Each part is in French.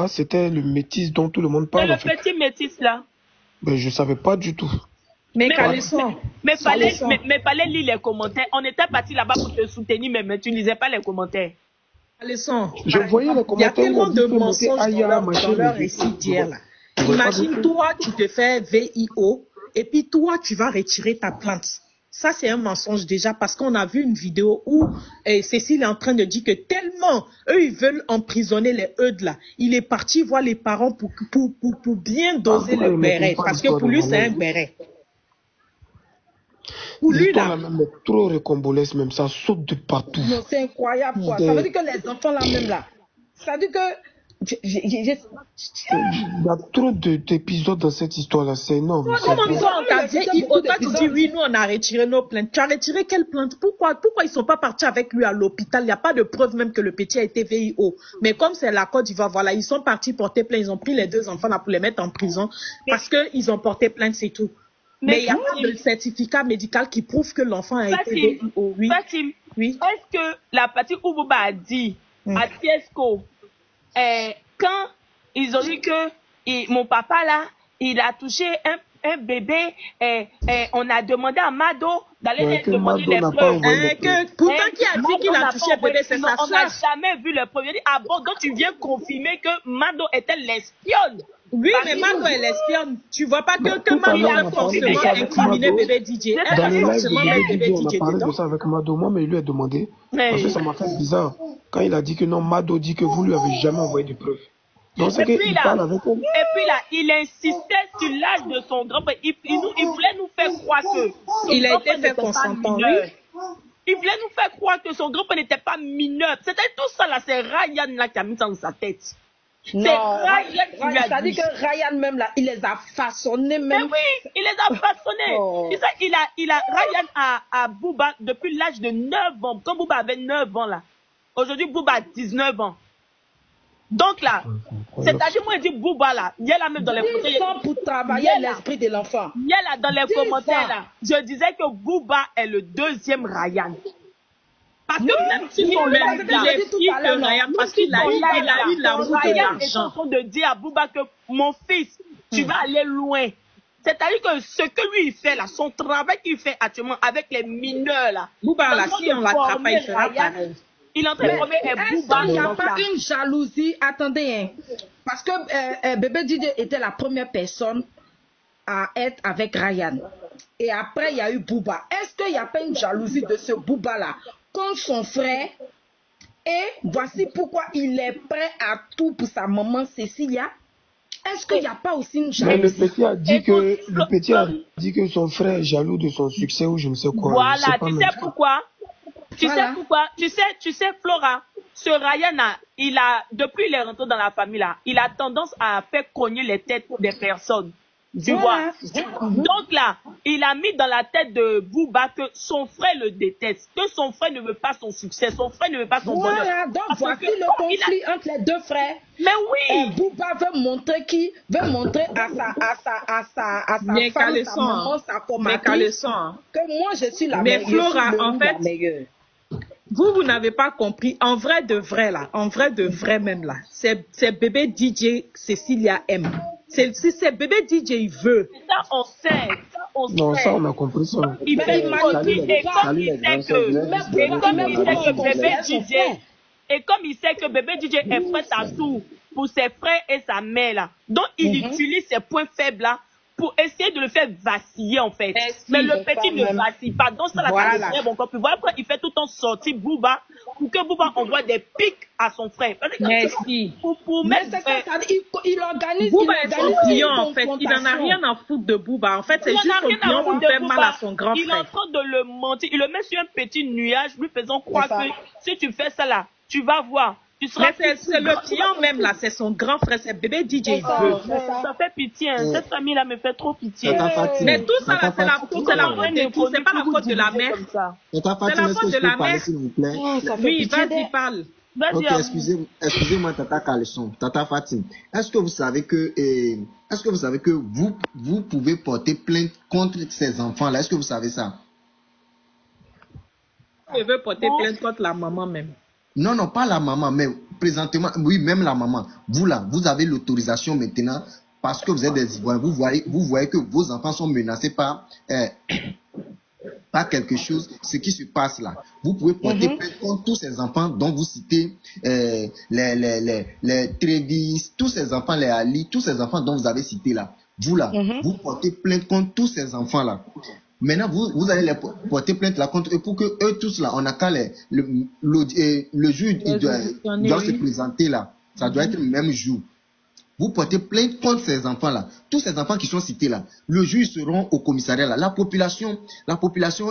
c'était le métis dont tout le monde C'est parle, le en fait. petit métis là. Ben, je savais pas du tout. Mais Mais Calisson, fallait lire les commentaires. On était parti là-bas pour te soutenir, mais tu lisais pas les commentaires. Calisson, Je voyais les il y a commentaires où on tellement dit de que monter mensonges Aya, dans machin, leur mais récit d'hier là. je vois pas Imagine, beaucoup. toi, tu te fais VIO et puis toi, tu vas retirer ta plainte. Ça, c'est un mensonge déjà parce qu'on a vu une vidéo où Cécile est en train de dire que tellement eux, ils veulent emprisonner les Eudes là. Il est parti voir les parents pour bien doser pourquoi le ils mettent béret pas parce que l'histoire pour de lui, c'est un Malaise? béret. Pour lui L'histoire là. là même est trop recombolesque, même ça saute de partout. Non, c'est incroyable, quoi. Ça veut dire que les enfants là même là, ça veut dire que... Il y a trop d'épisodes dans cette histoire-là, c'est énorme. Comment C'est- toi, on t'a VIO, toi tu dis oui, nous on a retiré nos plaintes. Tu as retiré quelle plainte? Pourquoi ils sont pas partis avec lui à l'hôpital? Il n'y a pas de preuve même que le petit a été VIO. Mais comme c'est la Côte d'Ivoire, voilà, ils sont partis porter plainte. Ils ont pris les deux enfants là pour les mettre en prison parce qu'ils ont porté plainte, c'est tout. Mais il n'y a pas de certificat médical qui prouve que l'enfant a été VIO. Oui. Fatim, Oui. est-ce que la partie où Bouba a dit à Tiesco, quand ils ont dit que mon papa là, il a touché un bébé, on a demandé à Mado d'aller Ouais, que demander Mado les n'a pas preuves. envoyé les preuves. Pourtant, qui a dit qu'il a touché le bébé, c'est sa On n'a soeur. jamais vu le premier. Ah bon, donc tu viens confirmer que Mado était l'espionne. Oui, mais Mado est l'espion. Tu vois pas que Tout à Mado l'heure, on a a parlé de forcément ça avec incriminé Mado. bébé DJ. Elle Dans a le live forcément de mis bébé on a DJ parlé de dedans. ça avec Mado. Moi, mais il lui a demandé. Mais- Parce que ça m'a fait bizarre. Quand il a dit que non, Mado dit que vous lui avez jamais envoyé de preuves. Donc c'est Et puis qu'il là, parle avec elle. il insistait sur l'âge de son grand-père. Il voulait nous faire croire que son Il a grand-père été fait n'était pas consentant, mineur. oui. Il voulait nous faire croire que son grand-père n'était pas mineur. C'était tout ça là, c'est Ryan là qui a mis ça dans sa tête. Non, Ryan qui lui a ça dit dit. que Ryan même là, il les a façonnés Mais même. oui, il les a façonnés. Oh. Tu sais, Ryan a Bouba depuis l'âge de 9 ans. Quand Bouba avait 9 ans là, aujourd'hui Bouba a 19 ans. Donc là, c'est-à-dire moi je dis Bouba là, il y a là même dans les 10 commentaires. ans pour travailler Il y a là. l'esprit de l'enfant. Il y a là dans les 10 commentaires ans. là, je disais que Bouba est le deuxième Ryan. Parce que même si son Mais live il là, est pire que Ryan parce qu'il a eu l'amour de Ryan est en l'argent. train de dire à Bouba que mon fils, tu vas aller loin. C'est-à-dire que ce que lui il fait là, son travail qu'il fait actuellement avec les mineurs là, Bouba là, en train si de on l'attrape, former il fera Ryan. pareil. Il est en train de former un Est-ce Bouba. qu'il n'y a dans pas ça. une jalousie? Attendez, hein. Parce que bébé Didier était la première personne à être avec Ryan. Et après, il y a eu Bouba. Est-ce qu'il n'y a pas une jalousie de ce Bouba-là contre son frère? Et voici pourquoi il est prêt à tout pour sa maman Cécilia. Est-ce qu'il n'y a pas aussi une Mais le jalousie? petit a dit que son frère est jaloux de son succès ou je ne sais quoi. Je Voilà, sais pas tu même. sais pourquoi? Voilà. Tu sais, Flora, ce Ryan là, depuis il est rentré dans la famille là, il a tendance à faire cogner les têtes des personnes. Tu Voilà. vois? Donc là, il a mis dans la tête de Bouba que son frère le déteste, que son frère ne veut pas son succès, son frère ne veut pas son bonheur. Voilà, donc Parce voici que le comme il a- conflit entre les deux frères. Mais oui! Bouba veut montrer à sa Mais femme, Calisson, sa maman, sa Mais formatrice, Calisson, que moi je suis la Mais meilleure. Flora, je suis en fait, la meilleure. vous n'avez pas compris. En vrai de vrai là, en vrai de vrai même là, c'est bébé DJ Cécilia M. C'est bébé DJ il veut. Ça, on sait. Ça, on Non, sait. ça, on a compris ça. Il fait il aussi, et comme il sait que bébé DJ, et comme il sait que bébé DJ est prêt à tout pour ses frères et sa mère là, donc il utilise ses points faibles là pour essayer de le faire vaciller en fait. Merci, Mais le je petit ne crois même. vacille pas. Donc ça, Voilà. ça devrait encore plus. Voilà pourquoi il fait tout le temps sortir Bouba pour que Bouba envoie des pics à son frère. Parce que Merci. pour Mais mettre. c'est ça, il organise. Bouba il est son organise client une en fait. Il n'en a confrontation. rien à foutre de Bouba. En fait, c'est Il en juste a son rien à client foutre pour de faire Bouba. mal à son grand Il est en frère. train de le mentir. Il le met sur un petit nuage, lui faisant croire C'est ça. que si tu fais ça là, tu vas voir. Tu seras Mais c'est le client même là, c'est son grand frère, c'est bébé DJ il ça. veut. Ça fait pitié. Hein. Cette famille là me fait trop pitié. Tata Fatim. Mais tout ça là, c'est la faute de tout, c'est pas la faute de la mère. Comme ça. Tata C'est Fatim, la est-ce faute que je de la peux parler mère. s'il vous plaît? Ça fait Oui, pitié vas-y, d'elle. parle. Vas-y, Ok, Abou. excusez-moi, Tata Calisson, Tata Fatim. Est-ce que vous savez que vous pouvez porter plainte contre ces enfants-là? Est-ce que vous savez ça? Je veux porter plainte contre la maman même. Non, pas la maman, mais présentement, oui, même la maman, vous là, vous avez l'autorisation maintenant parce que vous êtes des Ivoiriens. Vous voyez que vos enfants sont menacés par quelque chose, ce qui se passe là. Vous pouvez porter plainte contre tous ces enfants dont vous citez les Trévis, tous ces enfants, les Ali, tous ces enfants dont vous avez cité là. Vous là, vous portez plainte contre tous ces enfants là. Maintenant, vous allez les porter plainte là contre eux pour que eux tous là, on a qu'à le juge doit se présenter là. Ça doit être le même jour. Vous portez plainte contre ces enfants-là. Tous ces enfants qui sont cités là. Le juge seront au commissariat là. La population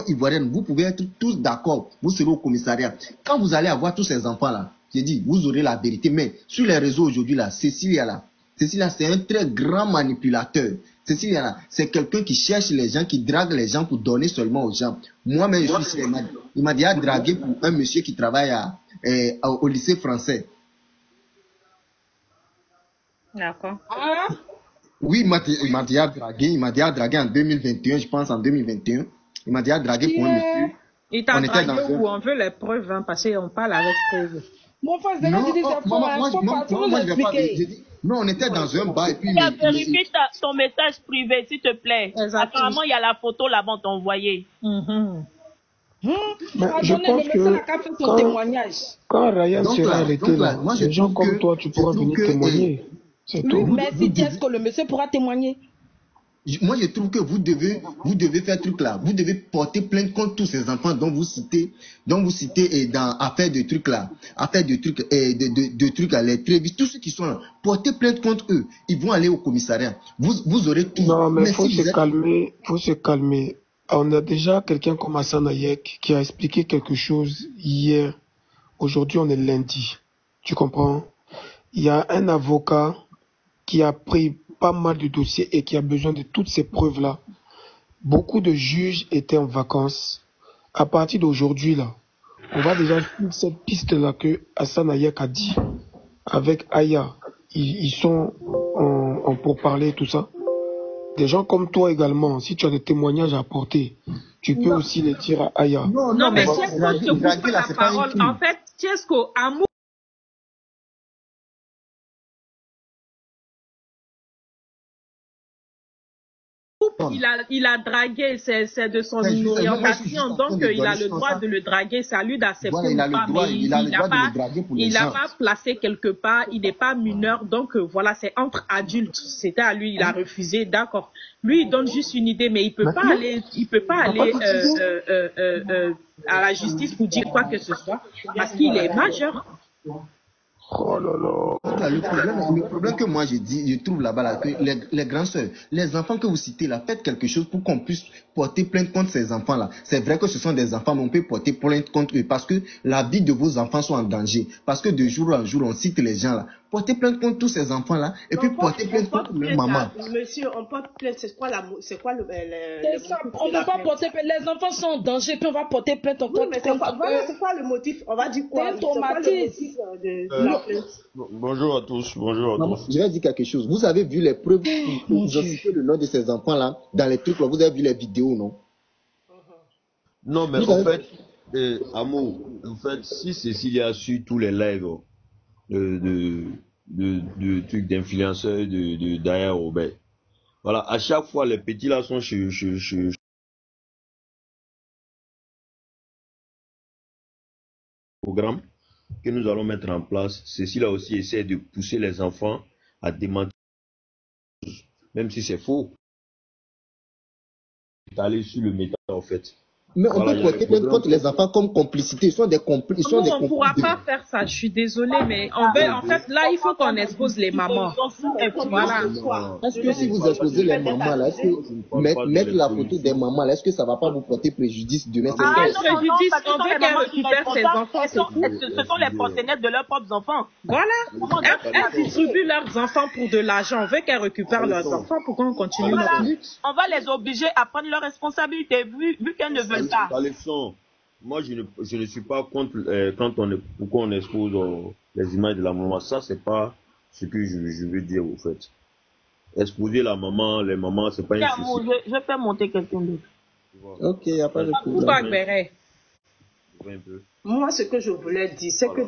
ivoirienne, vous pouvez être tous d'accord. Vous serez au commissariat. Quand vous allez avoir tous ces enfants-là, j'ai dit, vous aurez la vérité. Mais sur les réseaux aujourd'hui là, Cécilia, c'est un très grand manipulateur. Cécilia là, c'est quelqu'un qui cherche les gens, qui drague les gens pour donner seulement aux gens. Moi-même, je suis il m'a déjà dragué pour un monsieur qui travaille au lycée français. D'accord. Oui, il m'a déjà dragué en 2021, je pense en 2021. Il m'a déjà dragué pour un monsieur. Il t'a dragué où on veut les preuves, hein, parce qu'on parle avec preuves. Mon frère, c'est quand tu dis c'est faux, moi je vais pas dire. Non, on était dans un bar et puis... Vérifie ton message privé, s'il te plaît. Apparemment, il y a la photo là-bas, on t'a envoyé. Je pense que quand Ryan sera arrêté là, les gens comme toi, tu pourras venir témoigner. C'est tout. Mais si est-ce que le monsieur pourra témoigner? Moi, je trouve que vous devez faire truc là. Vous devez porter plainte contre tous ces enfants dont vous citez dans affaire de trucs là, de trucs à les Trévis, tous ceux qui sont là, portez plainte contre eux. Ils vont aller au commissariat. Vous aurez tout. Non, mais faut se calmer. On a déjà quelqu'un comme Hassan Hayek qui a expliqué quelque chose hier. Aujourd'hui, on est lundi. Tu comprends? Il y a un avocat qui a pris pas mal de dossiers et qui a besoin de toutes ces preuves-là. Beaucoup de juges étaient en vacances. À partir d'aujourd'hui, là, on va déjà suivre cette piste-là que Hassan Hayek a dit avec Aya. Ils sont en pourparlers, tout ça. Des gens comme toi également, si tu as des témoignages à apporter, tu peux aussi les dire à Aya. Non, mais Tiesco, je te coupe pas la parole. En fait, Tiesco, amour. Il a dragué, c'est de son orientation, donc il a le droit de le draguer, c'est à lui d'accepter ou pas, mais il n'a pas placé quelque part, il n'est pas mineur, donc voilà, c'est entre adultes, c'était à lui, il a refusé, d'accord. Lui, il donne juste une idée, mais il peut pas aller à la justice pour dire quoi que ce soit, parce qu'il est majeur. Oh là là. Le problème que moi je trouve là-bas, là, que les grands sœurs, les enfants que vous citez là, faites quelque chose pour qu'on puisse porter plainte contre ces enfants-là. C'est vrai que ce sont des enfants, mais on peut porter plainte contre eux parce que la vie de vos enfants sont en danger. Parce que de jour en jour, on cite les gens là. Portez plainte contre tous ces enfants-là et puis portez plainte contre leur maman. Monsieur, on porte plainte, c'est quoi le on ne peut pas porter plainte. Les enfants sont en danger, puis on va porter plainte contre eux. C'est quoi le motif? On va dire quoi? C'est un traumatisme. Bonjour à tous. Je vais dire quelque chose. Vous avez vu les preuves, vous avez cité le nom de ces enfants-là dans les trucs là. Vous avez vu les vidéos, non? Non, mais en fait, Amour, en fait, si Cécilia a su tous les lives de trucs d'influenceurs de Daya Robert, voilà, à chaque fois, les petits là sont chez programme que nous allons mettre en place. Cécilia aussi essaie de pousser les enfants à démentir, même si c'est faux. D'aller sur le métal en fait. Mais on peut porter plainte contre les enfants comme complicité. Ils sont des complices. On ne pourra pas faire ça, je suis désolée, mais en fait, là, il faut qu'on expose les mamans. Voilà. Est-ce que si vous exposez les mamans, là, est-ce que mettre la photo des mamans, là, est-ce que ça ne va pas vous porter préjudice demain? On veut qu'elles récupèrent ses enfants, c'est tout. Ce sont les proxénètes de leurs propres enfants. Voilà. Elles distribuent leurs enfants pour de l'argent. On veut qu'elles récupèrent leurs enfants pour qu'on continue notre lutte. On va les obliger à prendre leurs responsabilités, vu qu'elles ne veulent pas. Alexandre, moi je ne suis pas contre pourquoi on expose les images de la maman. Ça c'est pas ce que je veux dire au fait. Exposer la maman, les mamans, c'est pas une chose. Je vais faire monter quelqu'un d'autre. Ok, il n'y a pas de problème. Pourquoi Béret? trouver un peu. Moi, ce que je voulais dire, c'est que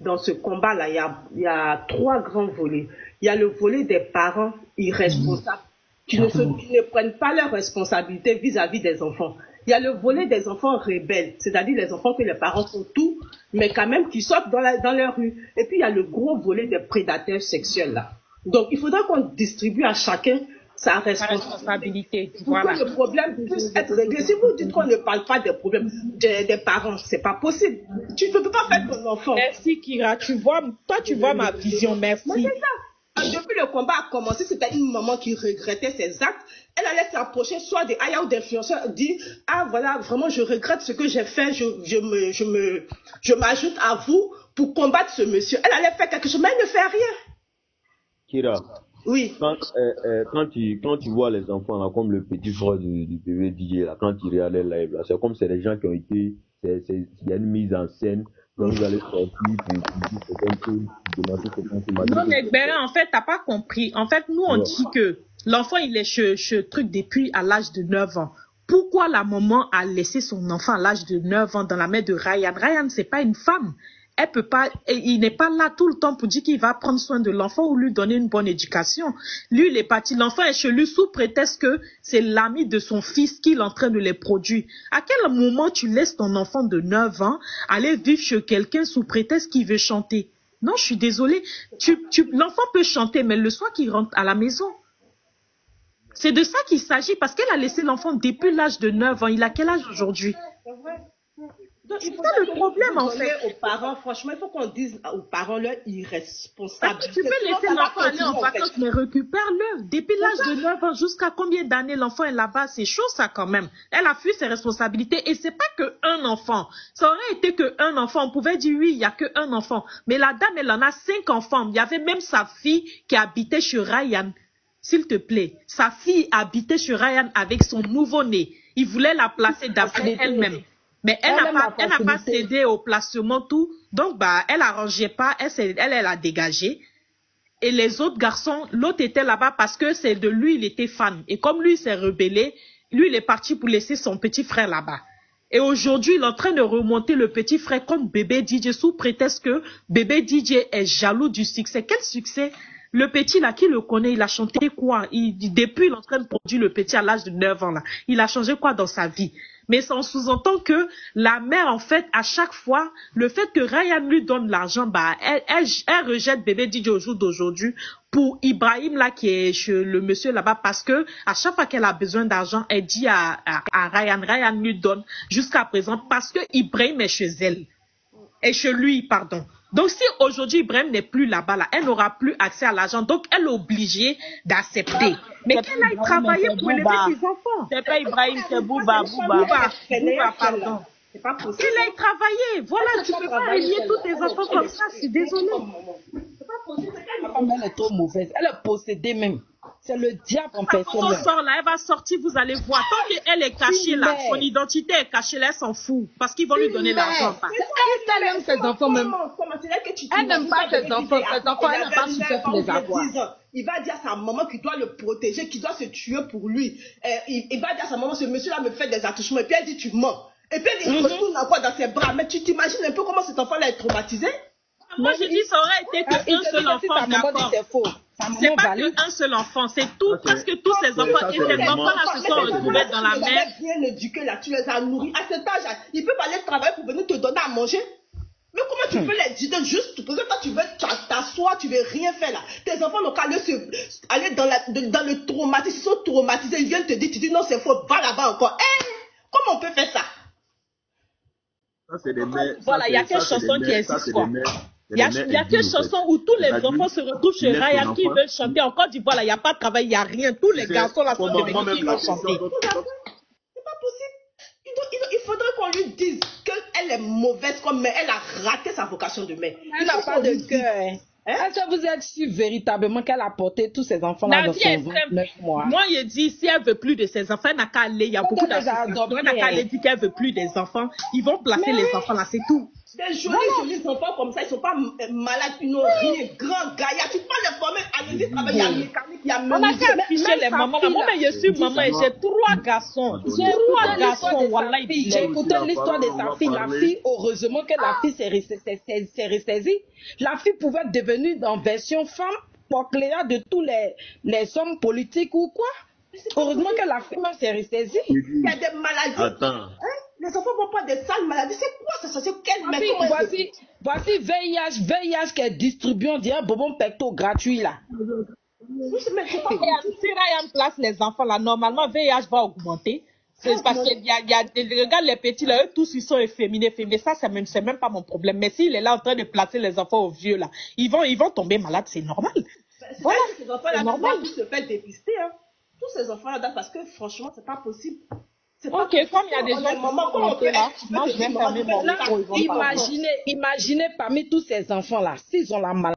dans ce combat-là, il y a 3 grands volets. Il y a le volet des parents irresponsables qui ne prennent pas leurs responsabilités vis-à-vis des enfants. Il y a le volet des enfants rebelles, c'est-à-dire les enfants que les parents font tout, mais quand même qui sortent dans la rue. Et puis, il y a le gros volet des prédateurs sexuels, là. Donc, il faudra qu'on distribue à chacun sa responsabilité. Pour que le problème puisse être réglé. Si vous dites qu'on ne parle pas des problèmes des parents, c'est pas possible. Tu ne peux pas faire ton enfant. Merci, Kira. Tu vois ma vision. Merci. Mais c'est ça. Depuis le combat a commencé, c'était une maman qui regrettait ses actes. Elle allait s'approcher soit des Aya ou d'influenceurs, dire ah voilà, vraiment je regrette ce que j'ai fait, je m'ajoute à vous pour combattre ce monsieur. Elle allait faire quelque chose, mais elle ne fait rien. Kira, oui. Quand tu vois les enfants là, comme le petit frère du bébé DJ là, quand il regarde les lives là, c'est comme c'est des gens qui ont été, il y a une mise en scène. Donc vous allez sortir pour demander. Non mais Bérin, en fait t'as pas compris. En fait nous on dit que l'enfant il est ce truc depuis à l'âge de 9 ans. Pourquoi la maman a laissé son enfant à l'âge de 9 ans dans la main de Ryan? Ryan c'est pas une femme. Elle peut pas, il n'est pas là tout le temps pour dire qu'il va prendre soin de l'enfant ou lui donner une bonne éducation. Lui, il est parti, l'enfant est chez lui sous prétexte que c'est l'ami de son fils qui est en train de les produire. À quel moment tu laisses ton enfant de 9 ans aller vivre chez quelqu'un sous prétexte qu'il veut chanter? Non, je suis désolée. L'enfant peut chanter, mais le soir qu'il rentre à la maison. C'est de ça qu'il s'agit parce qu'elle a laissé l'enfant depuis l'âge de 9 ans. Il a quel âge aujourd'hui? C'est ça le problème en fait. Aux parents, franchement, il faut qu'on dise aux parents leur irresponsabilité. Tu peux laisser l'enfant aller en vacances, mais récupère-le. Depuis l'âge de 9 ans, jusqu'à combien d'années l'enfant est là-bas? C'est chaud ça quand même. Elle a fui ses responsabilités et c'est pas qu'un enfant. Ça aurait été qu'un enfant. On pouvait dire oui, il y a qu'un enfant. Mais la dame, elle en a 5 enfants. Il y avait même sa fille qui habitait chez Ryan. S'il te plaît, sa fille habitait chez Ryan avec son nouveau-né. Il voulait la placer d'après elle-même. Mais elle n'a pas cédé au placement tout. Donc, elle arrangeait pas. Elle a dégagé. Et les autres garçons, l'autre était là-bas parce que c'est de lui, il était fan. Et comme lui s'est rebellé, lui, il est parti pour laisser son petit frère là-bas. Et aujourd'hui, il est en train de remonter le petit frère comme bébé DJ sous prétexte que bébé DJ est jaloux du succès. Quel succès? Le petit là, qui le connaît, il a chanté quoi? Depuis, il est en train de produire le petit à l'âge de 9 ans là. Il a changé quoi dans sa vie? Mais ça en sous-entend que la mère, en fait, à chaque fois, le fait que Ryan lui donne l'argent, elle rejette bébé DJ au jour d'aujourd'hui pour Ibrahim, là, qui est chez le monsieur là-bas, parce que à chaque fois qu'elle a besoin d'argent, elle dit à Ryan lui donne jusqu'à présent, parce que Ibrahim est chez elle. Et chez lui, pardon. Donc, si aujourd'hui Ibrahim n'est plus là-bas, là, elle n'aura plus accès à l'argent. Donc, elle est obligée d'accepter. Mais qu'elle aille travailler pour élever ses enfants. C'est pas Ibrahim, c'est Bouba, pardon. C'est pas possible. Qu'elle aille travailler. Voilà, tu ne peux pas relier tous tes enfants comme ça. Je suis désolée. C'est pas possible. Elle est trop mauvaise. Elle est possédée même. C'est le diable en personne. Quand on sort là, elle va sortir, vous allez voir. Tant qu'elle est cachée là, son identité est cachée là, elle s'en fout. Parce qu'ils vont lui donner l'argent. Elle aime ses enfants même. Elle n'aime pas ses enfants. Ses enfants, elle n'a pas su faire les avoir. Il va dire à sa maman qu'il doit le protéger, qu'il doit se tuer pour lui. Il va dire à sa maman, ce monsieur-là me fait des attouchements. Et puis elle dit, tu mens. Et puis elle retourne encore dans ses bras. Mais tu t'imagines un peu comment cet enfant-là est traumatisé? Moi, je dis, ça aurait été qu'un seul enfant, d'accord. C'est pas qu'un seul enfant, c'est tout, presque tous ces enfants. Et ces enfants-là se sont retrouvés dans la mer. Bien éduqués là, tu les as nourris. À cet âge, ils peuvent aller travailler pour venir te donner à manger. Mais comment tu peux les dire juste parce que toi tu veux t'asseoir, tu veux rien faire là. Tes enfants n'ont qu'à aller dans le traumatisme, ils sont traumatisés, ils viennent te dire, tu dis non c'est faux, va là-bas encore. Comment on peut faire ça? Voilà, il y a quelques chansons qui existent quoi. Il y a quelques chansons où tous les enfants se retrouvent chez Ryan qui veulent chanter. En Côte d'Ivoire, il n'y a pas de travail, il n'y a rien. Tous les garçons là sont devenus qui veulent chanter. C'est pas possible. Il faudrait qu'on lui dise qu'elle est mauvaise comme mère. Elle a raté sa vocation de mère. Elle n'a pas de cœur. Est-ce que vous êtes sûr véritablement qu'elle a porté tous ses enfants-là dans son 29 mois? Moi, je dis, si elle veut plus de ses enfants, elle n'a qu'à aller. Il y a beaucoup d'associations. Elle n'a qu'à aller dire qu'elle veut plus des enfants. Ils vont placer les enfants là, c'est tout. Des jolis enfants comme ça, ils ne sont pas malades, ils n'ont rien, grand gaillard. Tu peux pas les former, allez-y travailler à la mécanique Il y a On a qu'à afficher les mamans. Moi, je suis maman et j'ai 3 garçons. J'ai 3 garçons, voilà. J'ai écouté l'histoire de sa fille. La fille, heureusement que la fille s'est ressaisie. La fille pouvait devenir en version femme pour Cléa de tous les hommes politiques ou quoi. Heureusement que la fille s'est ressaisie. Il y a des maladies. Attends. Les enfants vont pas des sales maladies. C'est quoi ça? C'est quelle maladie? Voici VIH qui est distribué, on dirait bonbon pecto gratuit là. Si Ryan place les enfants là, normalement VIH va augmenter. C'est parce qu'il y a, regarde les petits là, eux tous ils sont efféminés. Ça, c'est même pas mon problème. Mais s'il est là en train de placer les enfants aux vieux là, ils vont tomber malades, c'est normal. Voilà, ces enfants là, normal. Ils se fait dépister. Hein. Tous ces enfants là, parce que franchement, c'est pas possible. Ok, comme il y a des gens qui sont montés là, moi je vais fermer mon micro. Imaginez parmi tous ces enfants là, s'ils ont la maladie.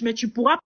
Mais tu pourras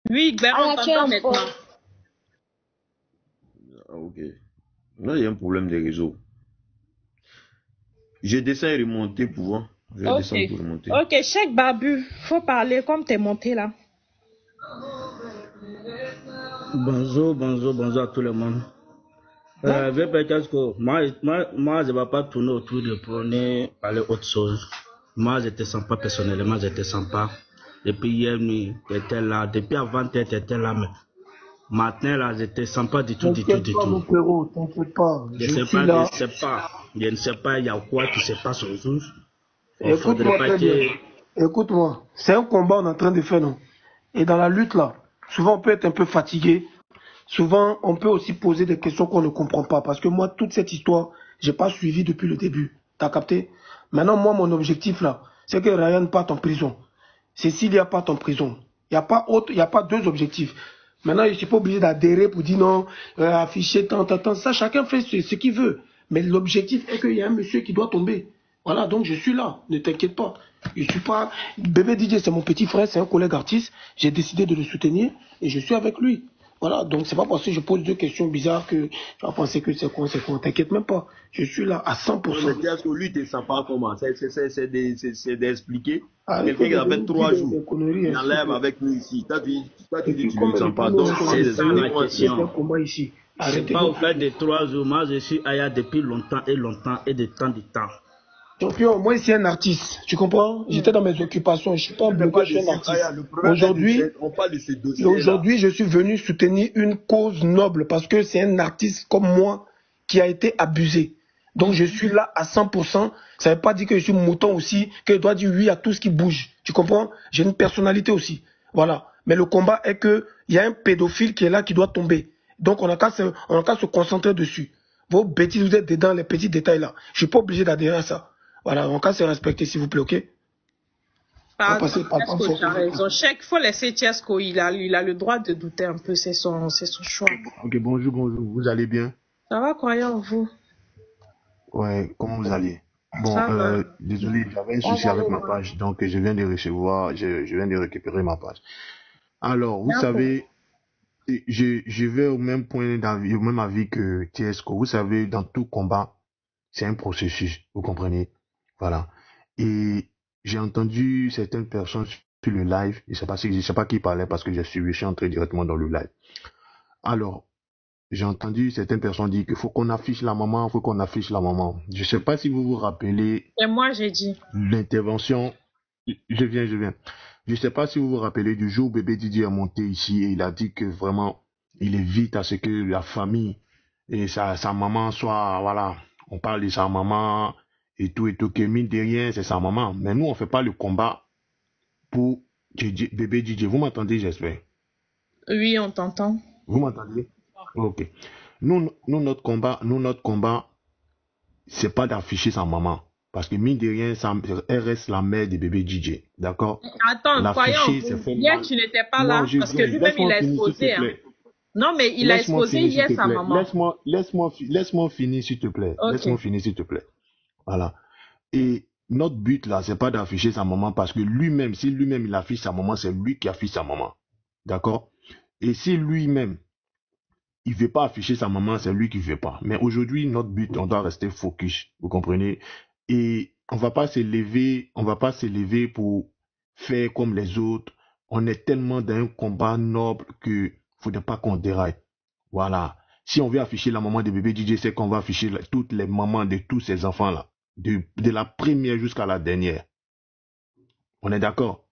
Oui, ben on t'entend maintenant. Ah, ok. Là, il y a un problème de réseau. Je descends et remonter pour voir. Je descends pour remonter. Ok, Cheikh Babu, faut parler comme t'es monté là. Bonjour à tout le monde. Moi, je ne vais pas tourner autour de prôner, parler autre chose. Moi, j'étais sympa personnellement, j'étais sympa. Depuis hier nuit, j'étais là. Depuis avant, j'étais là, mais maintenant, là, j'étais sympa du tout. T'inquiète pas, mon frérot, t'inquiète pas. Je ne sais pas, il y a quoi qui se passe aux jours. Écoute-moi, c'est un combat on est en train de faire, non? Et dans la lutte, là, souvent on peut être un peu fatigué. Souvent, on peut aussi poser des questions qu'on ne comprend pas. Parce que moi, toute cette histoire, j'ai pas suivi depuis le début. T'as capté? Maintenant, moi, mon objectif, là, c'est que Ryan parte en prison. Cécilia parte en prison. Il n'y a pas autre, il y a pas deux objectifs. Maintenant, je suis pas obligé d'adhérer pour dire non, afficher tant. Ça, chacun fait ce qu'il veut. Mais l'objectif est qu'il y a un monsieur qui doit tomber. Voilà, donc je suis là. Ne t'inquiète pas. Je suis pas. Bébé DJ, c'est mon petit frère, c'est un collègue artiste. J'ai décidé de le soutenir et je suis avec lui. Voilà, donc c'est pas parce que je pose deux questions bizarres que tu vas penser que c'est quoi. T'inquiète même pas. Je suis là à 100%. Mais est-ce que lui, tu ne sens pas comment? C'est d'expliquer. Quelqu'un qui a fait 3 jours, il enlève avec nous ici. Toi, tu dis que tu ne le sens pas. Donc, c'est ça la question. Comment ici? C'est pas au fait de 3 jours. Moi, je suis Aya depuis longtemps et de temps. Champion, moi, c'est un artiste. Tu comprends? J'étais dans mes occupations. Je suis pas bloqué, je suis un artiste. Aujourd'hui, je suis venu soutenir une cause noble parce que c'est un artiste comme moi qui a été abusé. Donc, je suis là à 100%. Ça ne veut pas dire que je suis mouton aussi, que je dois dire oui à tout ce qui bouge. Tu comprends? J'ai une personnalité aussi. Voilà. Mais le combat est que il y a un pédophile qui est là, qui doit tomber. Donc, on n'a qu'à se concentrer dessus. Vos bêtises, vous êtes dedans, les petits détails là. Je suis pas obligé d'adhérer à ça. Voilà, on va se respecter, s'il vous plaît, ok? Tiesco, tu as raison. Il faut laisser Tiesco, il a le droit de douter un peu, c'est son choix. Ok, bonjour, vous allez bien? Ça va, croyant, vous? Ouais, comment vous allez? Bon, désolé, j'avais un souci avec ma page, donc je viens de recevoir, je viens de récupérer ma page. Alors, vous savez, je vais au même point d'avis, au même avis que Tiesco. Vous savez, dans tout combat, c'est un processus, vous comprenez? Voilà. Et j'ai entendu certaines personnes sur le live, je sais pas qui parlait parce que je suis entré directement dans le live. Alors, j'ai entendu certaines personnes dire qu'il faut qu'on affiche la maman, Je sais pas si vous vous rappelez. Et moi, j'ai dit. L'intervention, je viens. Je sais pas si vous vous rappelez du jour où bébé Didier est monté ici et il a dit que vraiment, il évite à ce que la famille et sa maman soit, voilà, on parle de sa maman et tout, que mine de rien, c'est sa maman. Mais nous, on fait pas le combat pour bébé DJ. Vous m'entendez, j'espère? Oui, on t'entend. Vous m'entendez? Ok. Nous, notre combat, c'est pas d'afficher sa maman. Parce que mine de rien, elle reste la mère de bébé DJ. D'accord? Attends, croyant, hier, tu n'étais pas là, parce que lui-même, il a exposé. Non, mais il a exposé hier sa maman. Laisse-moi finir, s'il te plaît. Okay. Laisse-moi finir, s'il te plaît. Voilà. Et notre but, là, c'est pas d'afficher sa maman parce que lui-même, si lui-même il affiche sa maman, c'est lui qui affiche sa maman. D'accord? Et si lui-même, il veut pas afficher sa maman, c'est lui qui veut pas. Mais aujourd'hui, notre but, on doit rester focus. Vous comprenez? Et on va pas s'élever pour faire comme les autres. On est tellement dans un combat noble que faudrait pas qu'on déraille. Voilà. Si on veut afficher la maman de bébé DJ, c'est qu'on va afficher toutes les mamans de tous ces enfants-là. De la première jusqu'à la dernière. On est d'accord?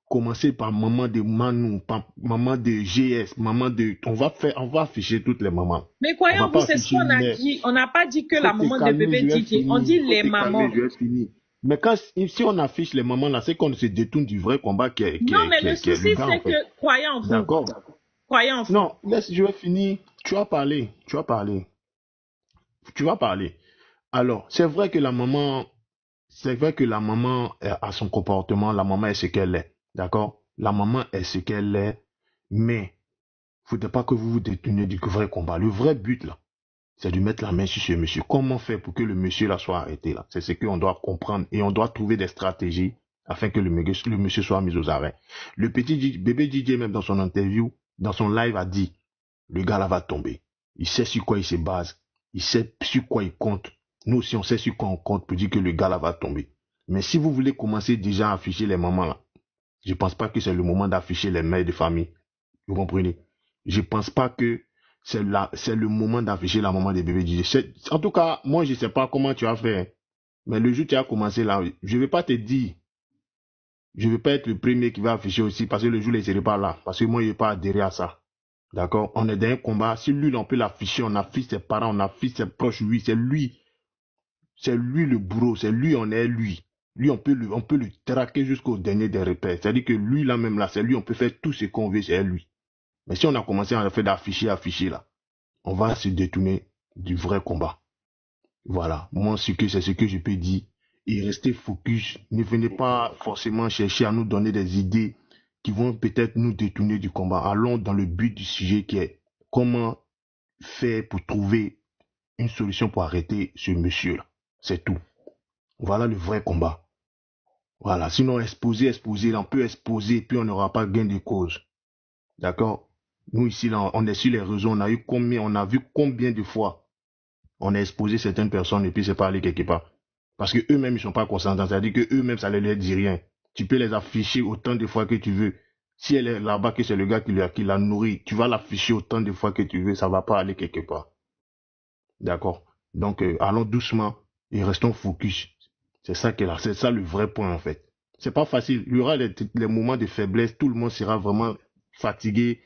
Commencer par maman de Manu, par maman de GS, on va afficher toutes les mamans. Mais croyons-vous, c'est ce qu'on a dit. On n'a pas dit que la maman de bébé DJ. On dit les mamans. Mais si on affiche les mamans là, c'est qu'on se détourne du vrai combat qui est. Non, mais le souci, c'est que, croyons-vous. D'accord. Croyons-vous. Non, je vais finir. Tu vas parler. Alors, c'est vrai que la maman a son comportement, la maman est ce qu'elle est. D'accord? La maman est ce qu'elle est, mais faudrait pas que vous vous détourniez du vrai combat. Le vrai but, là, c'est de mettre la main sur ce monsieur. Comment faire pour que le monsieur, là, soit arrêté, là? C'est ce qu'on doit comprendre et on doit trouver des stratégies afin que le monsieur soit mis aux arrêts. Le petit bébé DJ, même dans son interview, dans son live, a dit, le gars, là, va tomber. Il sait sur quoi il se base. Il sait sur quoi il compte. Nous aussi, on sait sur quoi on compte pour dire que le gars, là, va tomber. Mais si vous voulez commencer déjà à afficher les mamans, là, je pense pas que c'est le moment d'afficher les mères de famille. Vous comprenez? Je pense pas que c'est le moment d'afficher la maman des bébés DJ. En tout cas, moi, je sais pas comment tu as fait. Mais le jour où tu as commencé là, je vais pas te dire. Je vais pas être le premier qui va afficher aussi parce que le jour où il serait pas là. Parce que moi, je vais pas adhérer à ça. D'accord? On est dans un combat. Si lui, on peut l'afficher, on affiche ses parents, on affiche ses proches, lui, c'est lui. C'est lui le bourreau, c'est lui, on est lui. Lui, on peut le traquer jusqu'au dernier des repères. C'est-à-dire que lui, là même, là, c'est lui, on peut faire tout ce qu'on veut, c'est lui. Mais si on a commencé à faire d'afficher, là, on va se détourner du vrai combat. Voilà. Moi, c'est ce que je peux dire. Et restez focus. Ne venez pas forcément chercher à nous donner des idées qui vont peut-être nous détourner du combat. Allons dans le but du sujet qui est comment faire pour trouver une solution pour arrêter ce monsieur-là. C'est tout. Voilà le vrai combat. Voilà. Sinon, exposer, là, on peut exposer, puis on n'aura pas gain de cause. D'accord? Nous, ici, là, on est sur les réseaux, on a vu combien de fois on a exposé certaines personnes et puis c'est pas allé quelque part. Parce que eux-mêmes, ils sont pas consentants. C'est-à-dire que eux-mêmes, ça ne leur dit rien. Tu peux les afficher autant de fois que tu veux. Si elle est là-bas, que c'est le gars qui l'a nourri, tu vas l'afficher autant de fois que tu veux, ça va pas aller quelque part. D'accord? Donc, allons doucement et restons focus. C'est ça le vrai point, en fait. C'est pas facile. Il y aura les moments de faiblesse, tout le monde sera vraiment fatigué,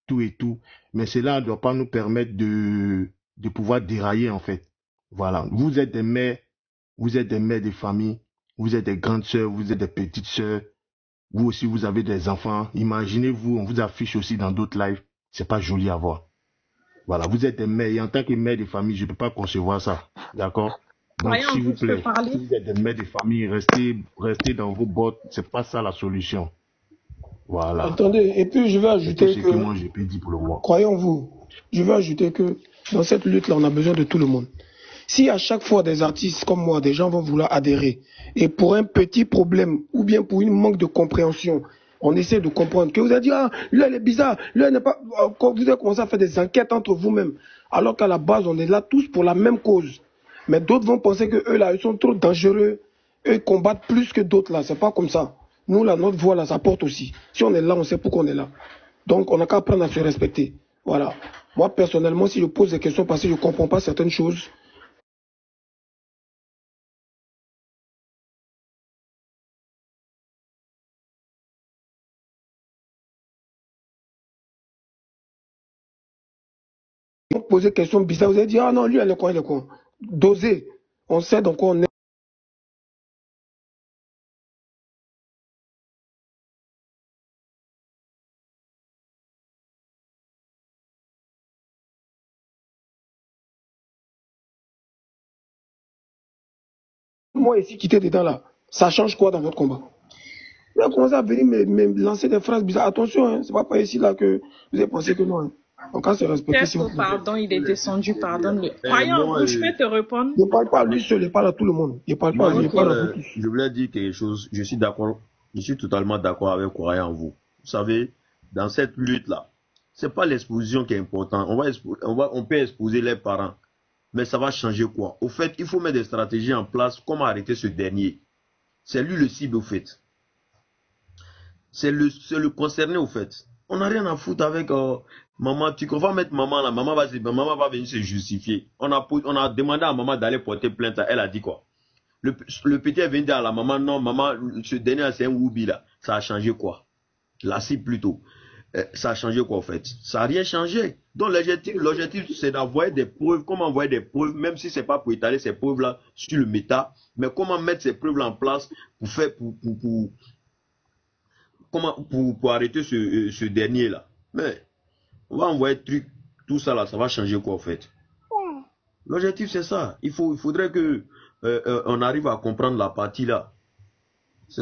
tout et tout. Mais cela ne doit pas nous permettre de pouvoir dérailler, en fait. Voilà. Vous êtes des mères de famille, vous êtes des grandes sœurs, vous êtes des petites sœurs. Vous aussi, vous avez des enfants. Imaginez-vous, on vous affiche aussi dans d'autres lives. C'est pas joli à voir. Voilà, vous êtes des mères. Et en tant que mère de famille, je peux pas concevoir ça. D'accord? Donc, s'il vous plaît, si vous êtes des mères de famille, restez dans vos bottes. C'est pas ça la solution. Voilà. Attendez, et puis je vais ajouter que moi, je peux dire pour le moment. Croyons-vous, je vais ajouter que dans cette lutte-là, on a besoin de tout le monde. Si à chaque fois des artistes comme moi, des gens vont vouloir adhérer, et pour un petit problème, ou bien pour un manque de compréhension, on essaie de comprendre, que vous avez dit, ah, lui elle est bizarre, lui elle n'est pas... Quand vous avez commencé à faire des enquêtes entre vous-même, alors qu'à la base, on est là tous pour la même cause. Mais d'autres vont penser que eux là, ils sont trop dangereux, eux combattent plus que d'autres là, c'est pas comme ça. Nous là, notre voix là, ça porte aussi. Si on est là, on sait pourquoi on est là. Donc on n'a qu'à apprendre à se respecter. Voilà. Moi personnellement, si je pose des questions parce que je ne comprends pas certaines choses, poser des questions bizarres, vous allez dire, ah non, lui, elle est quoi, Doser. On sait dans quoi on est. Moi, ici, quitter dedans là, ça change quoi dans votre combat? Vous avez commencé à venir me lancer des phrases bizarres. Attention, hein, c'est pas ici là que vous avez pensé que non. Hein. Donc, à se respecter. Si pardon, il est descendu, pardonne-le. Croyant, je peux te répondre. Ne parle pas à lui seul, il parle à tout le monde. Il parle pas à lui, il parle à vous tous. Je voulais dire quelque chose. Je suis d'accord. Je suis totalement d'accord avec Croyant en vous. Vous savez, dans cette lutte-là, c'est pas l'exposition qui est importante. On peut exposer les parents. Mais ça va changer quoi? Au fait, il faut mettre des stratégies en place. Comment arrêter ce dernier? C'est lui le cible, au fait. C'est le concerné, au fait. On n'a rien à foutre avec maman. On va mettre maman là. Maman va venir se justifier. On a demandé à maman d'aller porter plainte. Elle a dit quoi? Le petit est venu dire à la maman, non, maman, ce dernier c'est un woubi là. Ça a changé quoi? La cible plutôt. Ça a changé quoi, en fait? Ça n'a rien changé. Donc, l'objectif, c'est d'envoyer des preuves. Comment envoyer des preuves, même si ce n'est pas pour étaler ces preuves-là sur le méta, mais comment mettre ces preuves-là en place pour arrêter ce dernier-là. Mais, on va envoyer tout ça là, ça va changer quoi, en fait? L'objectif, c'est ça. Il faudrait que on arrive à comprendre la partie là.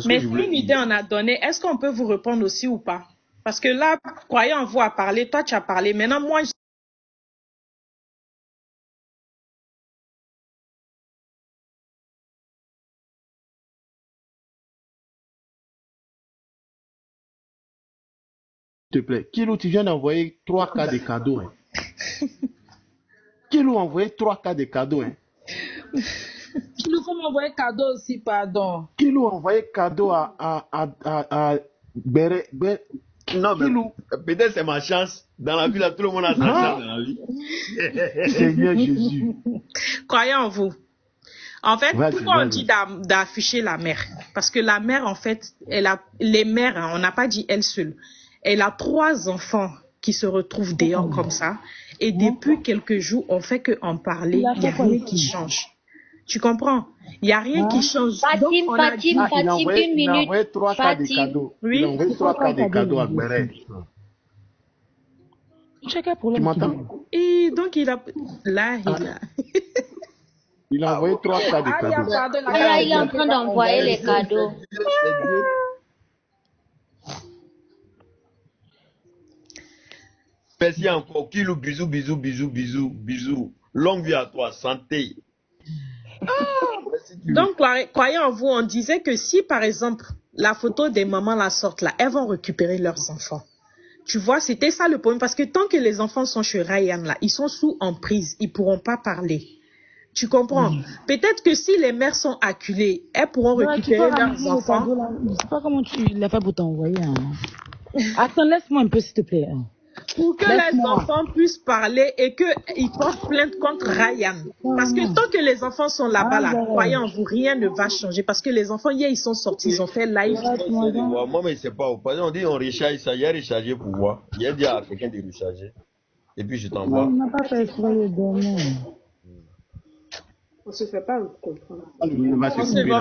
Mais si une idée on a donné, est-ce qu'on peut vous répondre aussi ou pas? Parce que là, Croyant en vous a parlé, toi tu as parlé. Maintenant, moi, s'il te plaît, Kilo, tu viens d'envoyer 3 cas de cadeaux. Hein. Kilo a envoyé 3 cas de cadeaux. Hein. Kilo, faut m'envoyer cadeau aussi, pardon. Kilo a envoyé cadeau à Béré. Non, mais peut-être c'est ma chance. Dans la vie, là, tout le monde a sa chance dans la vie. Seigneur Jésus. Croyant en vous. En fait, pourquoi on dit d'afficher la mère? Parce que la mère, en fait, les mères, hein, on n'a pas dit elle seule. Elle a 3 enfants qui se retrouvent dehors comme ça. Et depuis quelques jours, on fait qu'en parler, il n'y a rien qui change. Tu comprends? Il n'y a rien qui change. Donc, Fatim, on a Fatim, dit... Fatim, une Il a minute. envoyé 3 cas de Fatim. cadeaux. Il a Oui. envoyé 3 cas de cadeaux à Gbere. Chacun Tu problème. m'entends? Et donc, il a... Là, il a... Il a envoyé 3 cas de cadeaux. pardon, Voilà, il est en train d'envoyer les cadeaux. Merci encore. Kilo, bisous, bisous, bisous, bisous, bisous. Longue vie à toi, santé. Merci, Kilo. Donc, croyez en vous, on disait que si, par exemple, la photo des mamans la sortent là, elles vont récupérer leurs enfants. Tu vois, c'était ça le problème. Parce que tant que les enfants sont chez Ryan là, ils sont sous emprise. Ils ne pourront pas parler. Tu comprends? Peut-être que si les mères sont acculées, elles pourront récupérer leurs enfants. Je ne sais pas comment tu l'as fait pour t'envoyer. Hein. Attends, laisse-moi un peu, s'il te plaît. Hein. Pour que les enfants puissent parler et qu'ils portent plainte contre Ryan. Parce que tant que les enfants sont là-bas, là, croyez en vous, rien ne va changer. Parce que les enfants, hier, ils sont sortis, ils ont fait live. Moi, mais c'est pas. Par exemple, on dit on recharge ça. Il y a rechargé pour voir. Il y a dit à quelqu'un de recharger. Et puis je t'envoie. On n'a pas fait exprès de dormir. On se fait pas comprendre. On ne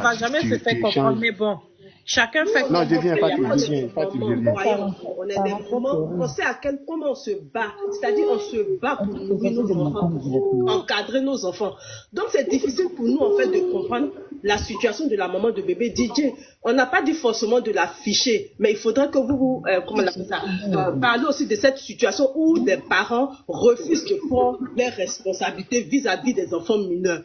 va jamais se faire comprendre, mais bon. Chacun fait Non, je viens, Fatim, on sait comment on se bat. C'est-à-dire, on se bat pour nourrir nos enfants, pour encadrer nos enfants. Donc, c'est difficile pour nous, en fait, de comprendre la situation de la maman de bébé DJ. On n'a pas dit forcément de l'afficher, mais il faudrait que vous comment on appelle ça, parlez aussi de cette situation où des parents refusent de prendre leurs responsabilités vis-à-vis des enfants mineurs.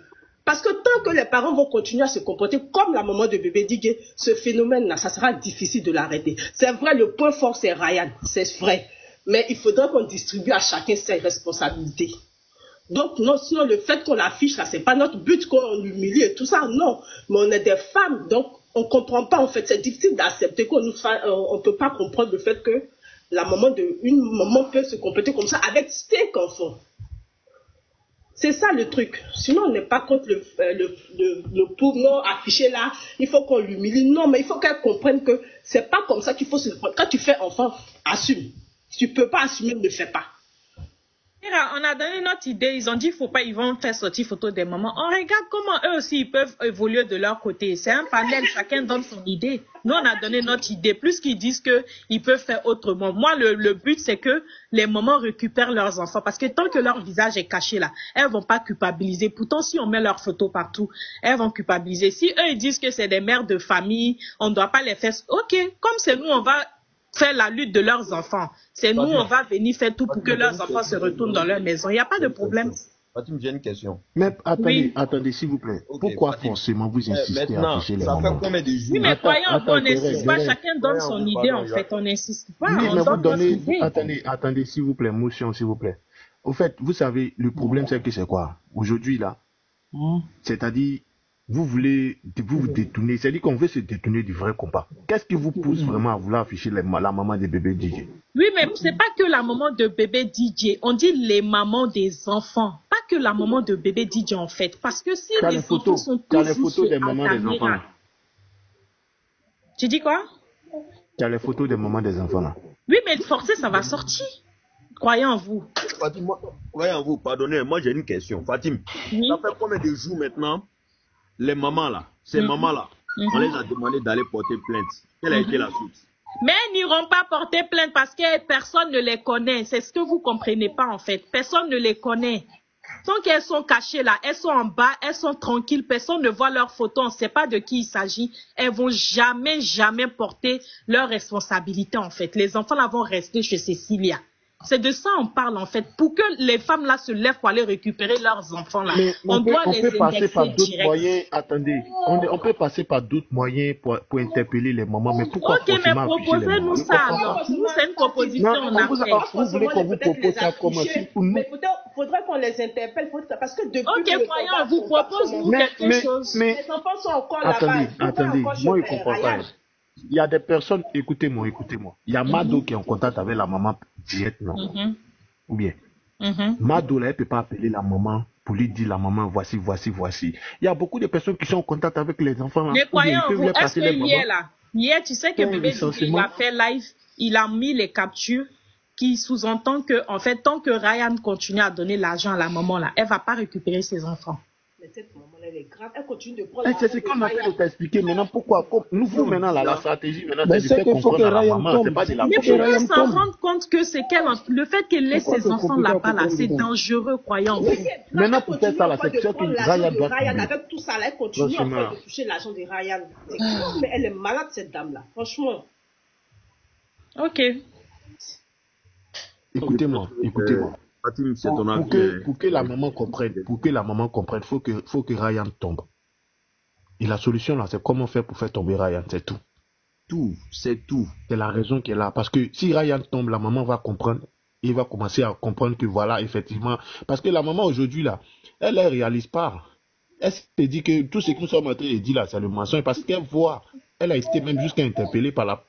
Parce que tant que les parents vont continuer à se comporter comme la maman de bébé Digue, ce phénomène-là, ça sera difficile de l'arrêter. C'est vrai, le point fort, c'est Ryan, c'est vrai. Mais il faudra qu'on distribue à chacun ses responsabilités. Donc, non, sinon, le fait qu'on l'affiche, là, c'est pas notre but qu'on l'humilie et tout ça, non. Mais on est des femmes, donc on comprend pas, en fait. C'est difficile d'accepter qu'on on peut pas comprendre le fait que une maman peut se comporter comme ça avec 5 enfants. C'est ça le truc. Sinon, on n'est pas contre le pauvre non affiché là. Il faut qu'on l'humilie. Non, mais il faut qu'elle comprenne que c'est pas comme ça qu'il faut se comporter. Quand tu fais enfant, assume. Si tu peux pas assumer, ne le fais pas. On a donné notre idée, ils ont dit faut pas, ils vont faire sortir photo des mamans. On regarde comment eux aussi ils peuvent évoluer de leur côté. C'est un panel, chacun donne son idée. Nous on a donné notre idée, plus qu'ils disent que ils peuvent faire autrement. Moi le but c'est que les mamans récupèrent leurs enfants parce que tant que leur visage est caché là, elles vont pas culpabiliser. Pourtant si on met leurs photos partout, elles vont culpabiliser. Si eux ils disent que c'est des mères de famille, on ne doit pas les faire. Ok, comme c'est nous on va faire la lutte de leurs enfants. C'est nous, on va venir faire tout pour que leurs enfants se retournent dans leur maison. Il n'y a pas de problème. Fatim, j'ai une question. Mais attendez, s'il vous plaît. Okay, pourquoi Fatim, forcément vous insistez à afficher les mamans? Ça fait combien de jours? Oui, mais croyons, on n'insiste pas. Chacun donne son idée, en fait. On n'insiste pas. Oui, mais vous donnez... Attendez, s'il vous plaît, motion, s'il vous plaît. Au fait, vous savez, le problème, c'est que c'est quoi? Aujourd'hui, là, c'est-à-dire, vous voulez vous détourner, c'est-à-dire qu'on veut se détourner du vrai combat. Qu'est-ce qui vous pousse vraiment à vouloir afficher la maman des bébés DJ? Oui, mais c'est pas que la maman de bébé DJ. On dit les mamans des enfants. Pas que la maman de bébé DJ, en fait. Parce que si les enfants sont tous les photos des mamans des enfants, là. Tu dis quoi? Tu as les photos des mamans des enfants, là. Oui, mais forcément, ça va sortir. Croyez en vous. Fatim, croyez en vous, pardonnez, moi j'ai une question. Fatim, ça fait combien de jours maintenant les mamans là, ces mamans-là, on les a demandé d'aller porter plainte. Quelle a été la suite? Mais elles n'iront pas porter plainte parce que personne ne les connaît. C'est ce que vous comprenez pas en fait. Personne ne les connaît. Tant qu'elles sont cachées là, elles sont en bas, elles sont tranquilles, personne ne voit leurs photos, on ne sait pas de qui il s'agit. Elles vont jamais porter leur responsabilité en fait. Les enfants là vont rester chez Cécilia. C'est de ça on parle en fait. Pour que les femmes là se lèvent pour aller récupérer leurs enfants là, on doit les indexer direct. Attendez, on peut passer par d'autres moyens pour interpeller les mamans, mais pourquoi mais proposez-nous ça alors. Nous c'est une proposition on a fait. Vous voulez qu'on vous propose ça comme si pour nous? Mais faudrait qu'on les interpelle parce que depuis on vous propose quelque chose. Mais les enfants sont encore là-bas. Attendez, moi je ne comprends pas. Il y a des personnes, écoutez-moi. Il y a Mado qui est en contact avec la maman Diète, non? Ou bien, Mado, là, elle ne peut pas appeler la maman pour lui dire la maman, voici. Il y a beaucoup de personnes qui sont en contact avec les enfants. Mais croyons, est-ce que hier, tu sais que bébé, il a fait live, il a mis les captures qui sous-entend que, en fait, tant que Ryan continue à donner l'argent à la maman, là, elle ne va pas récupérer ses enfants. Mais cette maman, elle est grave. Elle continue de prendre. C'est ce qu'on a fait de t'expliquer maintenant. Pourquoi nous, vous, maintenant, la stratégie, maintenant, Mais c'est de c'est faire qu'il faut que comprendre à la Ryan maman. C'est tombe. pas de la Mais Il faut que pour Ryan eux s'en tombe. rendre compte que c'est le fait qu'elle laisse Pourquoi ses c'est enfants compliqué à là-bas, là, comprendre c'est dedans? dangereux, croyant. Maintenant, pour faire ça, là, c'est sûr que Ryan doit Ryan tomber. avec tout ça, là, elle continue en Franchement. fait de toucher l'argent de Ryan. C'est grave, mais elle est malade, cette dame-là. Franchement. Ok. Écoutez-moi. Fatim, c'est ton avis. Pour que la maman comprenne, faut que Ryan tombe. Et la solution, là, c'est comment faire pour faire tomber Ryan, c'est tout. C'est la raison qui est là. Parce que si Ryan tombe, la maman va comprendre. Il va commencer à comprendre que voilà, effectivement. Parce que la maman aujourd'hui, là, elle ne réalise pas. Elle se dit que tout ce que nous sommes en train de dire là, c'est le mensonge. Parce qu'elle voit, elle a été même jusqu'à interpellée par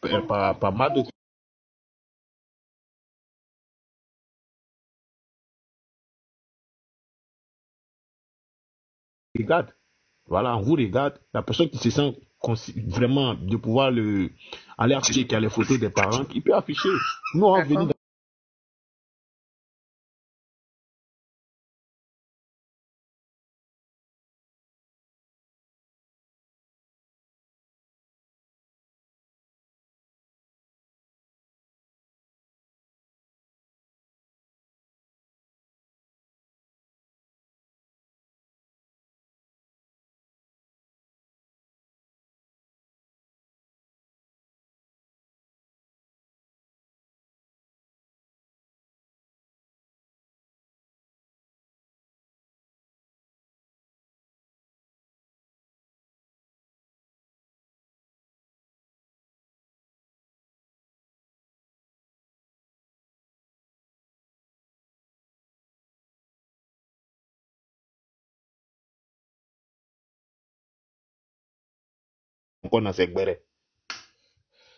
Mado. Regarde. Voilà, on vous regarde. La personne qui se sent vraiment de pouvoir aller afficher, qui a les photos des parents, qui peut afficher. Nous, on va venir.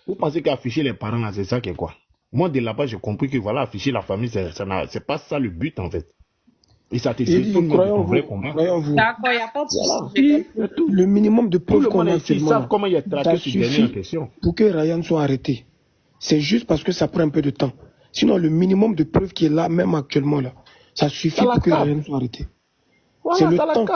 Vous pensez qu'afficher les parents, là, c'est ça qui est quoi? Moi, de là-bas, j'ai compris que voilà, afficher la famille, c'est pas ça le but, en fait. Et ça te fait tout le vrai combat. Croyons-vous. D'accord, il n'y a pas de souci. Le minimum de preuves Tout le qu'on monde a ici actuellement, savent comment il a ça traqué ce dernier en suffit question. pour que Ryan soit arrêté. C'est juste parce que ça prend un peu de temps. Sinon, le minimum de preuves qui est là, même actuellement, là, ça suffit pour que Ryan soit arrêté. Voilà, C'est le ça temps.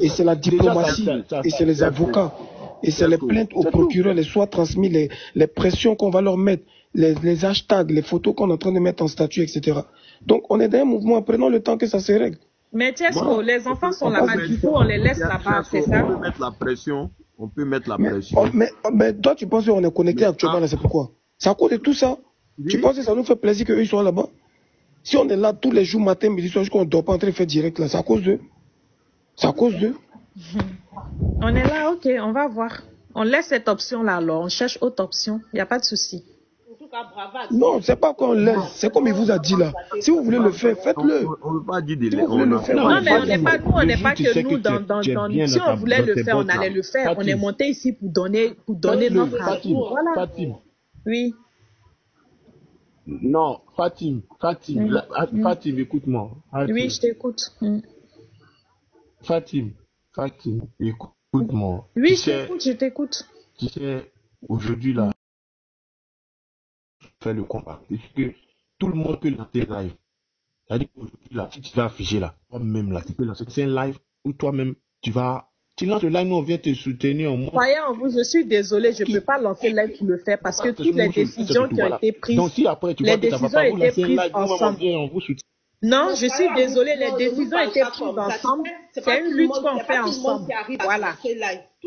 Et c'est la diplomatie. Et c'est les avocats. Et c'est les plaintes au procureur, les soit transmis, les pressions qu'on va leur mettre, les hashtags, les photos qu'on est en train de mettre en statut, etc. Donc, on est dans un mouvement. Prenons le temps que ça se règle. Mais Tiesco, les enfants sont là-bas, du coup, on les laisse là-bas, c'est ça? On peut mettre la pression. On peut mettre la pression. Mais toi, tu penses qu'on est connecté actuellement, là, c'est pourquoi? C'est à cause de tout ça. Oui. Tu penses que ça nous fait plaisir qu'eux soient là-bas? Si on est là tous les jours, matin, midi, soir, jusqu'on ne dort pas en train de faire direct, là, c'est à cause d'eux. C'est à cause d'eux. On est là, ok, on va voir. On laisse cette option-là alors, on cherche autre option, il n'y a pas de souci. Non, c'est pas qu'on laisse, c'est comme il vous a dit là. Si vous voulez le faire, faites-le. On ne veut pas dire si vous voulez le faire. Non, mais on n'est pas que nous dans si on voulait le faire, on allait le faire. On est monté ici pour donner notre avis. Voilà. Fatim. Oui. Non, Fatim, écoute-moi. Oui, je t'écoute. Fatim, écoute-moi. Oui, je t'écoute. Tu sais, aujourd'hui là, faire le combat. C'est que tout le monde peut lancer live. C'est-à-dire qu'aujourd'hui là, si tu vas afficher là, toi-même là, tu peux lancer. C'est un live où toi-même, tu lances le live, nous on vient te soutenir. Croyez en vous, je suis désolée, je ne peux pas lancer live pour le faire parce que toutes les décisions qui ont été prises, donc, si après, tu les décisions ont été prises ensemble. Non, je suis désolée, les décisions ont été prises ensemble. C'est une lutte qu'on fait ensemble. Voilà.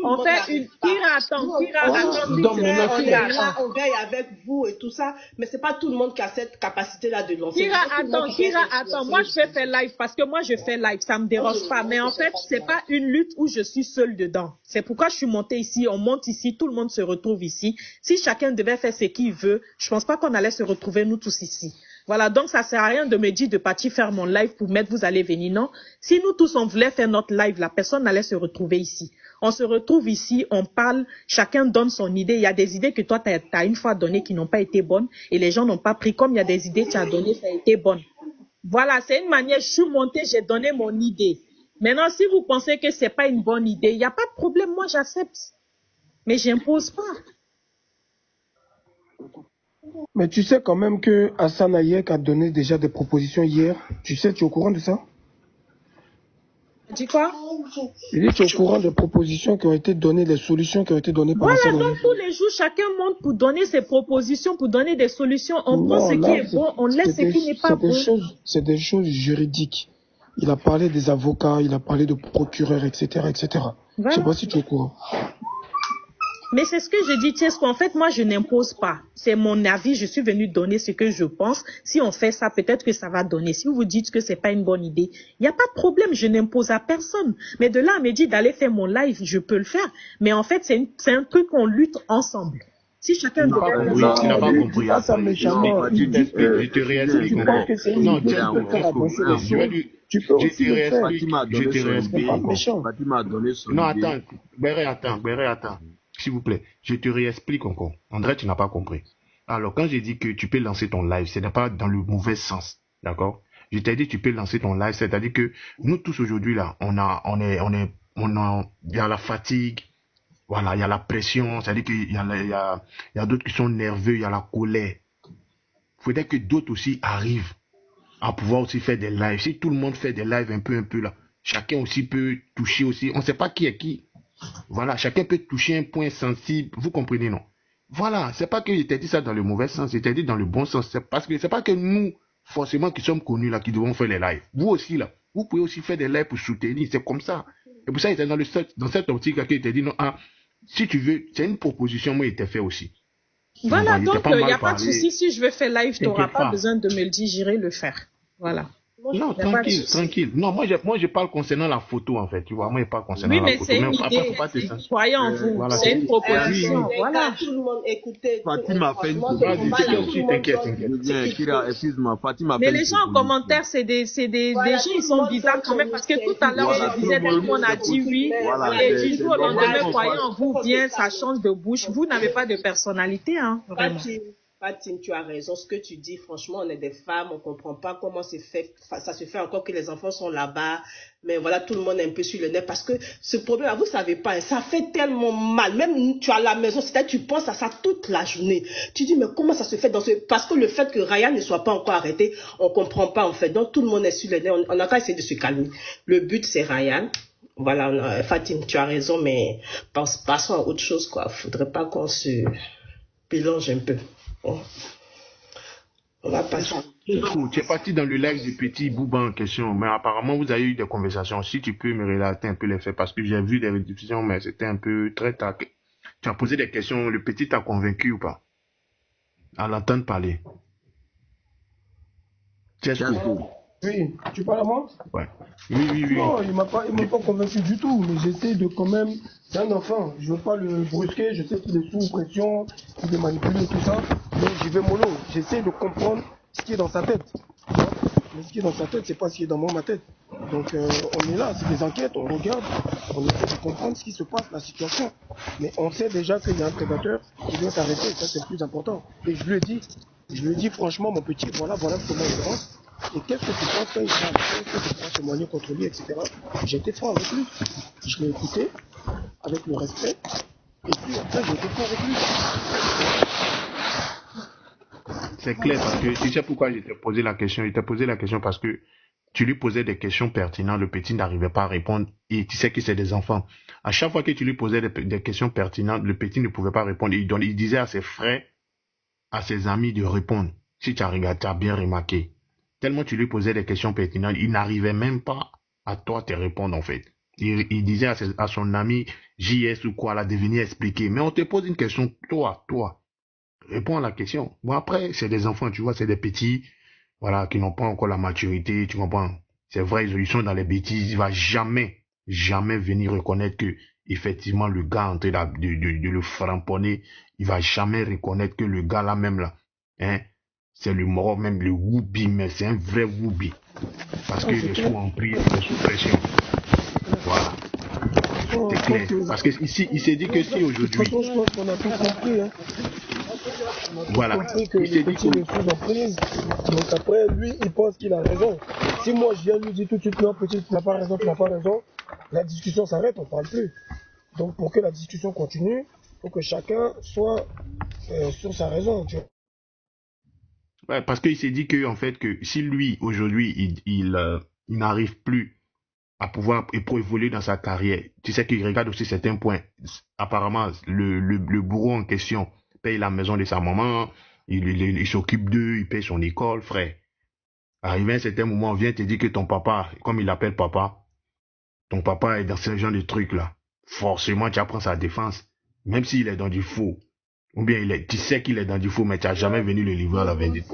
On fait une... Kira, attends. On veille avec vous et tout ça, mais c'est pas tout le monde qui a cette capacité-là de lancer. Kira, attends. Moi, je fais live parce que moi, je fais live. Ça me dérange pas. Mais en fait, c'est pas une lutte où je suis seule dedans. C'est pourquoi je suis montée ici. On monte ici. Tout le monde se retrouve ici. Si chacun devait faire ce qu'il veut, je pense pas qu'on allait se retrouver nous tous ici. Voilà, donc ça sert à rien de me dire de partir faire mon live pour mettre vous allez venir. Non, si nous tous on voulait faire notre live, la personne allait se retrouver ici. On se retrouve ici, on parle, chacun donne son idée. Il y a des idées que toi tu as une fois données qui n'ont pas été bonnes et les gens n'ont pas pris. Comme il y a des idées que tu as données, ça a été bonne. Voilà, c'est une manière, je suis montée, j'ai donné mon idée. Maintenant, si vous pensez que c'est pas une bonne idée, il n'y a pas de problème, moi j'accepte. Mais j'impose pas. Mais tu sais quand même que Hassan Hayek a donné déjà des propositions hier. Tu sais, tu es au courant de ça? Dis quoi? Il dit tu es au courant des propositions qui ont été données, des solutions qui ont été données par Voilà, Hassan donc Ayek. tous les jours, chacun monte pour donner ses propositions, pour donner des solutions. On prend Non, ce qui là, est bon, on laisse ce qui n'est pas bon. c'est des choses juridiques. Il a parlé des avocats, il a parlé de procureurs, etc., etc. Je Voilà. sais pas si tu es au courant. Mais c'est ce que je dis, Tiesco. En fait, moi, je n'impose pas. C'est mon avis. Je suis venue donner ce que je pense. Si on fait ça, peut-être que ça va donner. Si vous vous dites que c'est pas une bonne idée, il n'y a pas de problème. Je n'impose à personne. Mais de là à me dire d'aller faire mon live, je peux le faire. Mais en fait, c'est un truc qu'on lutte ensemble. Si chacun Tu n'as pas compris. Ah, ça méchamment. Je te réexplique encore. Non, tiens, je te réexplique encore. Fatima a donné son Non, idée. attends. Béré, attends. S'il vous plaît, je te réexplique encore. André, tu n'as pas compris. Alors, quand j'ai dit que tu peux lancer ton live, ce n'est pas dans le mauvais sens. D'accord? Je t'ai dit tu peux lancer ton live, c'est-à-dire que nous tous aujourd'hui là, il y a la fatigue, voilà, il y a la pression, c'est-à-dire qu'il y a d'autres qui sont nerveux, il y a la colère. Il faudrait que d'autres aussi arrivent à pouvoir aussi faire des lives. Si tout le monde fait des lives un peu là, chacun aussi peut toucher aussi. On ne sait pas qui est qui. Voilà, chacun peut toucher un point sensible. Vous comprenez, non? Voilà, c'est pas que je t'ai dit ça dans le mauvais sens, je t'ai dit dans le bon sens. C'est parce que c'est pas que nous, forcément, qui sommes connus là, qui devons faire les lives. Vous aussi là, vous pouvez aussi faire des lives pour soutenir. C'est comme ça. Et pour ça, il était dans cette optique là, qu'il t'a dit non, si tu veux, c'est une proposition, moi, il t'a fait aussi. Voilà, donc il n'y a pas de souci. Si je veux faire live, tu n'auras pas besoin de me le dire, j'irai le faire. Voilà. Non, tranquille. Non, moi, je parle concernant la photo, en fait. Tu vois, moi, je parle concernant la photo. Oui, mais c'est une idée. Croyez en vous. Voilà, c'est une proposition. Voilà. Tout le monde écoutait. Fatima fait une proposition. T'inquiète. Kira, excuse-moi. Fatima mais les gens en commentaire, c'est des gens, ils sont bizarres quand même. Parce que tout à l'heure, je disais, tout le monde a dit oui. Et du jour au lendemain, croyez en vous, bien, ça change de bouche. Vous n'avez pas de personnalité, hein, vraiment. Fatim, tu as raison. Ce que tu dis, franchement, on est des femmes, on comprend pas comment ça se fait encore que les enfants sont là-bas. Mais voilà, tout le monde est un peu sur le nez parce que ce problème, vous savez pas, ça fait tellement mal. Même tu es à la maison, c'est-à-dire tu penses à ça toute la journée. Tu dis, mais comment ça se fait parce que le fait que Ryan ne soit pas encore arrêté, on comprend pas en fait. Donc tout le monde est sur le nez. On a qu'à essayer de se calmer. Le but, c'est Ryan. Voilà, Fatim, tu as raison, mais passons à autre chose, quoi. Faudrait pas qu'on se mélange un peu. Bon. On va passer. Tu es parti dans le live du petit Bouba en question, mais apparemment vous avez eu des conversations. Si tu peux me relater un peu les faits, parce que j'ai vu des rediffusions, mais c'était un peu très tard. Tu as posé des questions, le petit t'a convaincu ou pas? À l'entendre parler. Oui, tu parles à moi? Ouais. Oui. Non, il m'a pas convaincu du tout, mais j'essaie de quand même. C'est un enfant, je veux pas le brusquer, je sais qu'il est sous pression, qu'il est manipulé et tout ça, mais j'y vais mollo. J'essaie de comprendre ce qui est dans sa tête. Mais ce qui est dans sa tête, c'est pas ce qui est dans ma tête. Donc on est là, c'est des enquêtes, on regarde, on essaie de comprendre ce qui se passe, la situation. Mais on sait déjà qu'il y a un prédateur qui doit s'arrêter, ça c'est le plus important. Et je lui ai dit franchement, mon petit, voilà comment il pense. Et qu'est-ce que tu penses quand il parle? Qu'est-ce que tu penses témoigner contre lui, etc. J'ai été franc avec lui. Je l'ai écouté avec le respect. Et puis après, j'ai été franc avec lui. C'est clair parce que tu sais pourquoi je t'ai posé la question. Il t'a posé la question parce que tu lui posais des questions pertinentes. Le petit n'arrivait pas à répondre. Et tu sais que c'est des enfants. À chaque fois que tu lui posais des questions pertinentes, le petit ne pouvait pas répondre. Il disait à ses frères, à ses amis de répondre. Si tu as regardé, tu as bien remarqué. Tellement tu lui posais des questions pertinentes, il n'arrivait même pas à toi te répondre en fait. Il disait à son ami JS ou quoi, là, de venir expliquer. Mais on te pose une question, toi, réponds à la question. Bon après, c'est des enfants, tu vois, c'est des petits, voilà, qui n'ont pas encore la maturité, tu comprends. C'est vrai, ils sont dans les bêtises, il va jamais venir reconnaître que effectivement le gars en train de le framponner, il va jamais reconnaître que le gars là même là, hein, c'est le mort, même le woubi, mais c'est un vrai woubi. Parce que les sous en prise, les sous pression. Voilà. C'est clair. Parce que ici, il s'est dit que si aujourd'hui. Je pense qu'on a tout compris. Hein. Voilà. On a compris que le petit est sous emprise. Donc après, lui, il pense qu'il a raison. Si moi, je viens lui dire tout de suite, non, petit, tu n'as pas raison, la discussion s'arrête, on ne parle plus. Donc pour que la discussion continue, il faut que chacun soit sur sa raison. Tu vois. Ouais, parce qu'il s'est dit que en fait que si lui aujourd'hui il n'arrive plus à pouvoir, et pour évoluer dans sa carrière, tu sais qu'il regarde aussi certains points. Apparemment, le bourreau en question paye la maison de sa maman, il s'occupe d'eux, il paye son école, frère. Arrivé à un certain moment, on vient te dire que ton papa, comme il l'appelle papa, ton papa est dans ce genre de trucs-là. Forcément, tu apprends sa défense. Même s'il est dans du faux. Ou bien tu sais qu'il est dans du faux, mais tu n'as jamais venu le livrer à la vindicte.